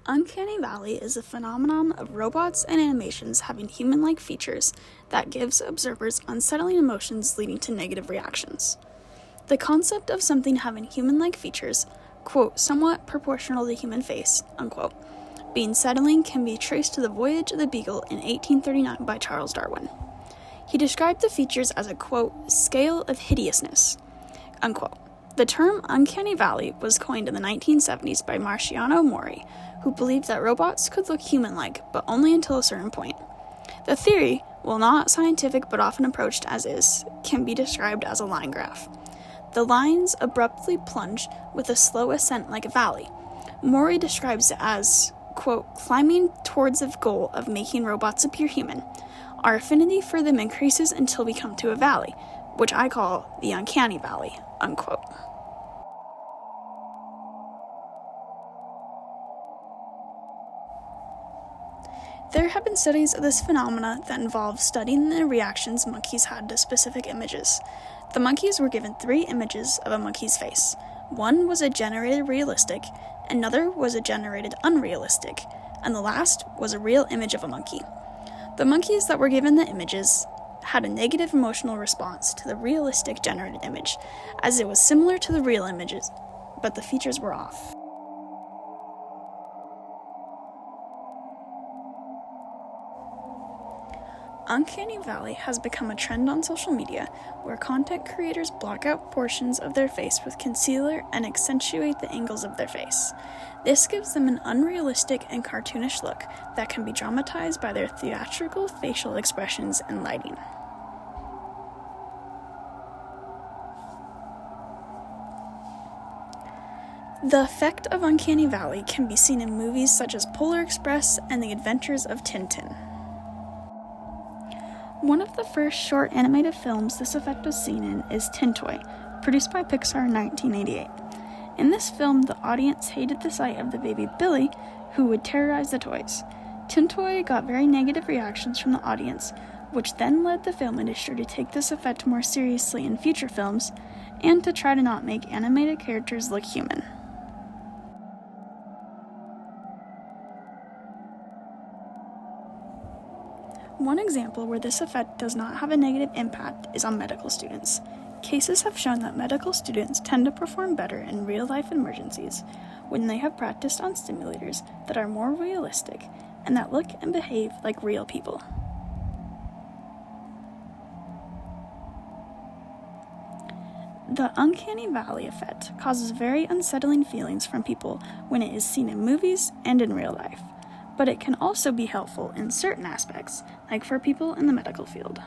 Uncanny Valley is a phenomenon of robots and animations having human-like features that gives observers unsettling emotions leading to negative reactions. The concept of something having human-like features, quote, somewhat proportional to the human face, unquote, being settling can be traced to the Voyage of the Beagle in 1839 by Charles Darwin. He described the features as a, quote, scale of hideousness, unquote. The term Uncanny Valley was coined in the 1970s by Marciano Mori, who believed that robots could look human-like, but only until a certain point. The theory, while not scientific but often approached as is, can be described as a line graph. The lines abruptly plunge with a slow ascent like a valley. Mori describes it as, quote, climbing towards the goal of making robots appear human. Our affinity for them increases until we come to a valley, which I call the Uncanny Valley, unquote. There have been studies of this phenomena that involve studying the reactions monkeys had to specific images. The monkeys were given 3 images of a monkey's face. One was a generated realistic, another was a generated unrealistic, and the last was a real image of a monkey. The monkeys that were given the images had a negative emotional response to the realistic generated image, as it was similar to the real images, but the features were off. Uncanny Valley has become a trend on social media where content creators block out portions of their face with concealer and accentuate the angles of their face. This gives them an unrealistic and cartoonish look that can be dramatized by their theatrical facial expressions and lighting. The effect of Uncanny Valley can be seen in movies such as Polar Express and The Adventures of Tintin. One of the first short animated films this effect was seen in is Tintoy, produced by Pixar in 1988. In this film, the audience hated the sight of the baby Billy, who would terrorize the toys. Tintoy got very negative reactions from the audience, which then led the film industry to take this effect more seriously in future films, and to try to not make animated characters look human. One example where this effect does not have a negative impact is on medical students. Cases have shown that medical students tend to perform better in real-life emergencies when they have practiced on simulators that are more realistic and that look and behave like real people. The Uncanny Valley effect causes very unsettling feelings from people when it is seen in movies and in real life, but it can also be helpful in certain aspects, like for people in the medical field.